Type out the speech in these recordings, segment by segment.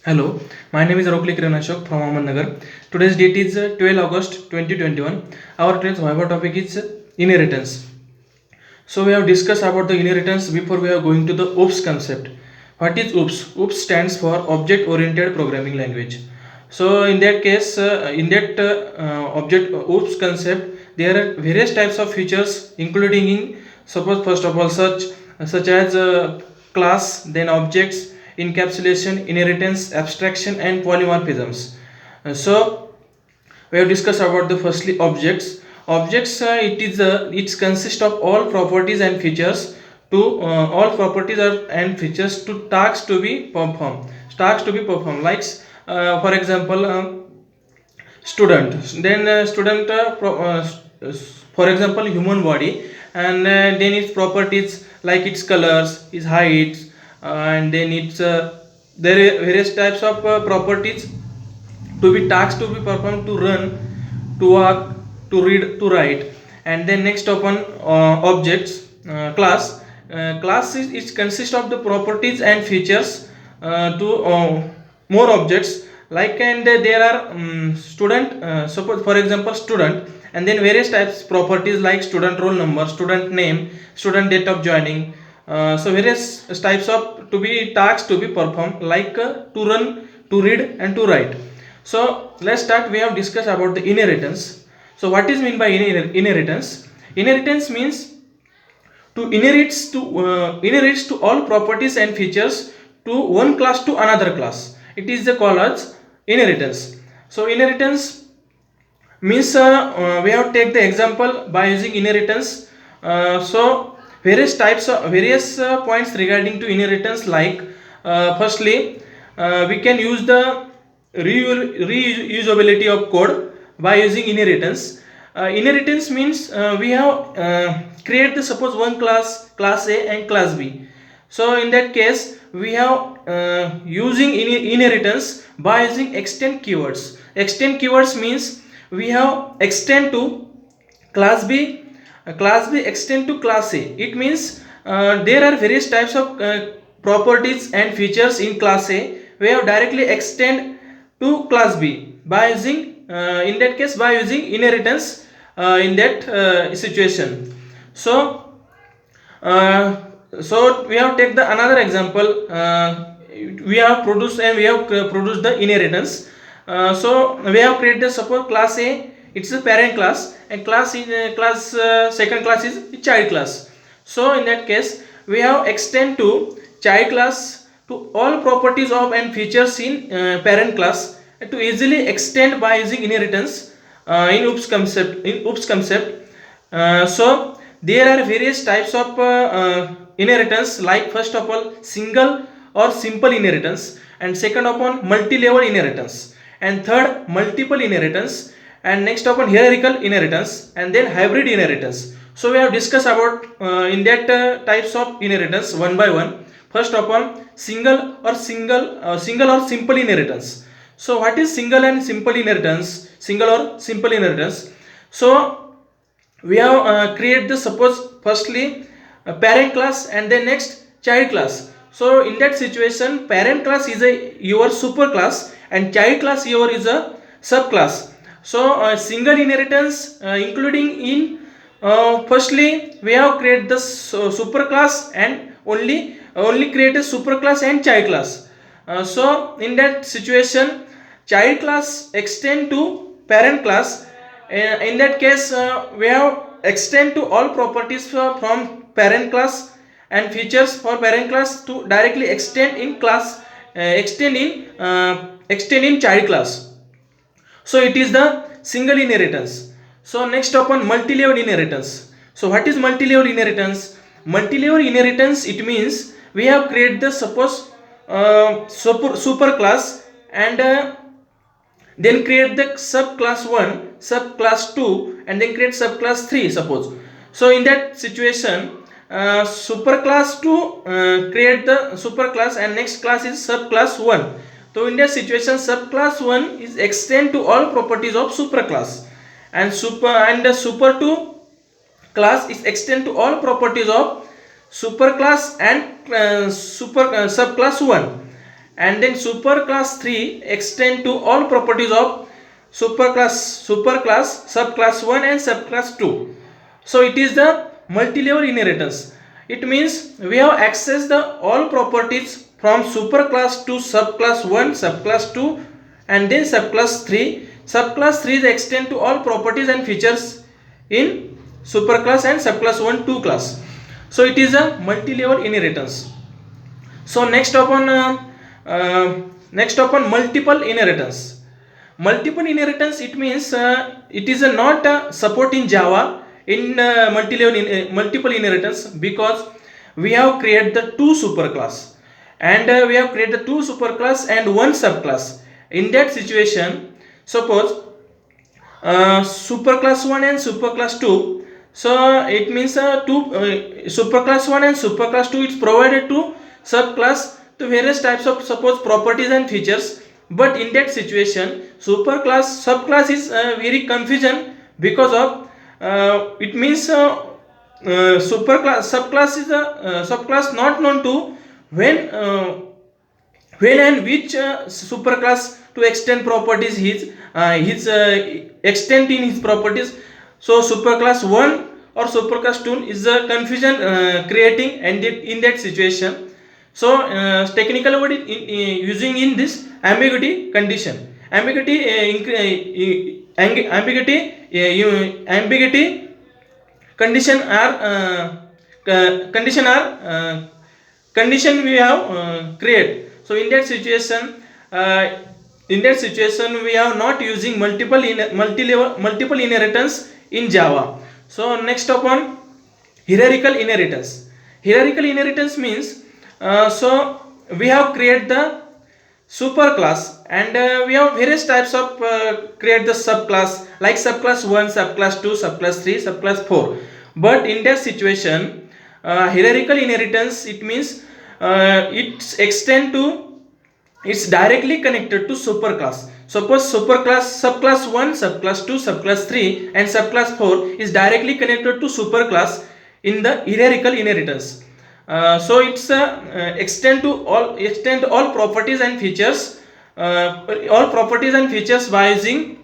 Hello, my name is Rokli Kiran Ashok from Nagar. Today's date is 12 August 2021. Our today's Viva topic is inheritance. So we have discussed about the inheritance before we are going to the OOPS concept. What is OOPS? OOPS stands for Object Oriented Programming Language. So in that case, object OOPS concept, there are various types of features, including in suppose first of all such as class, then objects, encapsulation, inheritance, abstraction, and polymorphisms. So we have discussed about the firstly objects. It consists of all properties and features to all properties and features to tasks to be performed like for example student, then student for example human body, and then its properties like its colors, its height, and then its there are various types of properties to be tasks to be performed, to run, to walk, to read, to write. And then next upon objects, class is it consists of the properties and features to more objects like, and there are student, suppose for example student, and then various types properties like student roll number, student name, student date of joining. So various types of to be tasks to be performed like to run, to read, and to write. So let's start. We have discussed about the inheritance. So what is mean by inheritance? Inheritance means to inherits to all properties and features to one class to another class. It is the called as inheritance. So inheritance means we have take the example by using inheritance. So various points regarding to inheritance like firstly we can use the reusability of code by using inheritance. Inheritance means we have create the suppose one class A and class B. So in that case we have using inheritance by using extend keywords. Extend keywords means we have extend to class B, class B extend to class A. It means there are various types of properties and features in class A. We have directly extend to class B by using in that case by using inheritance in that situation. So we have take the another example. We have produced produced the inheritance. So we have created suppose class A, it's a parent class, and second class is child class. So in that case we have extend to child class to all properties of and features in parent class to easily extend by using inheritance in OOPS concept. So there are various types of inheritance like first of all single or simple inheritance, and second upon multi-level inheritance, and third multiple inheritance, and next upon hierarchical inheritance, and then hybrid inheritance. So we have discussed about in that types of inheritance one by one. First upon single or simple inheritance. So what is single and simple inheritance? Single or simple inheritance. So we have create the suppose firstly parent class and then next child class. So in that situation parent class is a your super class and child class your is a subclass. So single inheritance including in firstly we have create the super class and only create a super class and child class. So in that situation child class extend to parent class. In that case we have extend to all properties from parent class and features for parent class to directly extend in class extend in child class. So it is the single inheritance. So next upon multi-level inheritance. So what is multi-level inheritance? Multi-level inheritance, it means we have created the suppose super class, and then create the subclass 1, subclass 2, and then create subclass 3 suppose. So in that situation superclass 2 create the superclass and next class is subclass 1. So in that situation subclass 1 is extend to all properties of superclass, and the super 2 class is extend to all properties of superclass and subclass 1. and then superclass 3 extend to all properties of superclass, subclass 1 and subclass 2. So it is the multi-level inheritance. It means we have accessed the all properties from superclass to subclass 1, subclass 2 and then subclass 3. Subclass 3 is extend to all properties and features in superclass and subclass 1 2 class. So it is a multi-level inheritance. So next upon multiple inheritance. Multiple inheritance, it means it is not support in Java in multiple inheritance, because we have created the two superclass and we have created the two superclass and one subclass. In that situation, suppose superclass 1 and superclass 2, so it means superclass 1 and superclass 2 is provided to subclass to various types of suppose properties and features. But in that situation, subclass is very confusion, because of it means subclass is a subclass not known to when and which superclass to extend properties his extent in his properties. So superclass 1 or superclass 2 is a confusion creating, and in that situation, so technical word using in this ambiguity condition. Ambiguity condition condition we have create. So in that situation, we are not using multiple inheritance in Java. So next upon hierarchical inheritance. Hierarchical inheritance means so we have created the superclass and we have various types of create the subclass, like subclass 1, subclass 2, subclass 3, subclass 4. But in that situation, hierarchical inheritance, it means it's extend to, it's directly connected to superclass. Suppose subclass 1, subclass 2, subclass 3 and subclass 4 is directly connected to superclass in the hierarchical inheritance. So it's extend all properties and features by using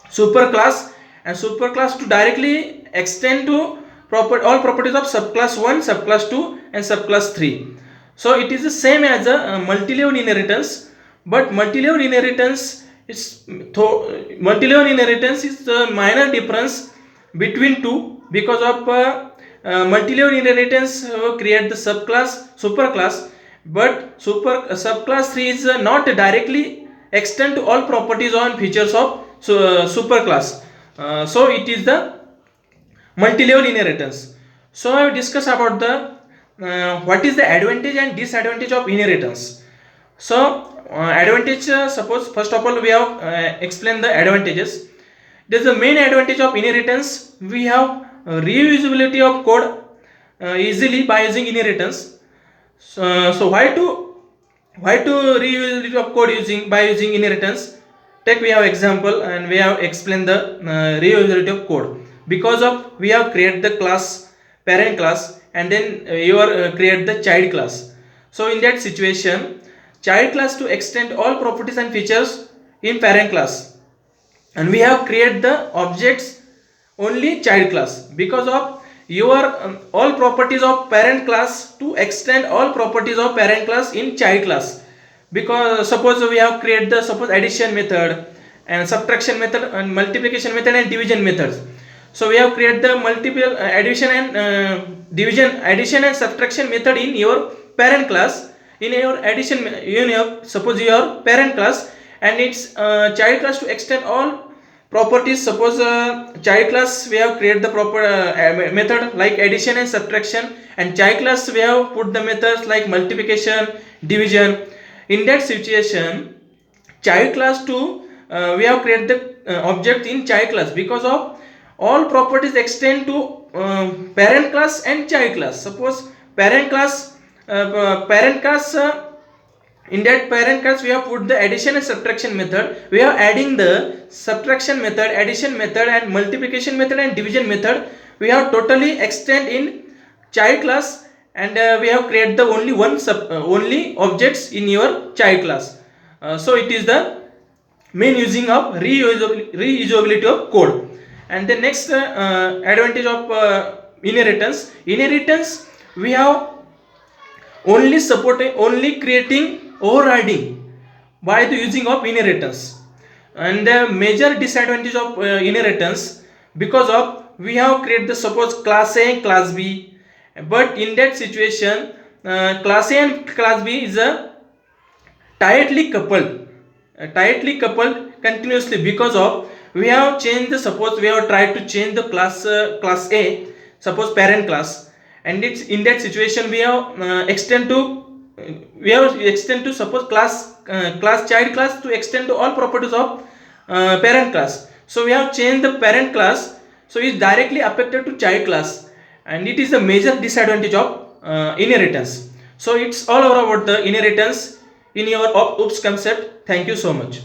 superclass, and superclass to directly extend to all properties of subclass 1, subclass 2 and subclass 3. So it is the same as a multi-level inheritance, but multi-level inheritance is the minor difference between two, because of multi-level inheritance create the superclass, but subclass 3 is not directly extend to all properties or features of superclass. So it is the multi-level inheritance. So I will discuss about the what is the advantage and disadvantage of inheritance. So advantage, suppose first of all we have explained the advantages. There's the main advantage of inheritance. We have reusability of code easily by using inheritance. So why to reusability of code by using inheritance? Take we have example and we have explained the reusability of code. Because of we have created the class, parent class, and then you are create the child class. So in that situation, child class to extend all properties and features in parent class, and we have created the objects only child class, because of your all properties of parent class to extend all properties of parent class in child class. Because suppose we have created the addition method and subtraction method and multiplication method and division methods. So we have created the multiple addition and subtraction method in your parent class, in your suppose your parent class, and its child class to extend all properties. Suppose child class we have created the proper method like addition and subtraction, and child class we have put the methods like multiplication, division. In that situation, child class to we have created the object in child class, because of all properties extend to parent class and child class. Suppose parent class in that parent class we have put the addition and subtraction method. We are adding the subtraction method, addition method and multiplication method and division method. We have totally extend in child class, and we have created the only only objects in your child class. So it is the main using of reusability of code. And the next advantage of inheritance, we have only supporting, only creating overriding by the using of inheritance. And the major disadvantage of inheritance, because of we have created the suppose class A and class B, but in that situation class A and class B is a tightly coupled continuously, because of we have changed the, suppose we have tried to change the class A, suppose parent class, and it's in that situation we have extend to suppose class child class to extend to all properties of parent class. So we have changed the parent class, so it's directly affected to child class, and it is a major disadvantage of inheritance. So it's all over about the inheritance in your OOPS concept. Thank you so much.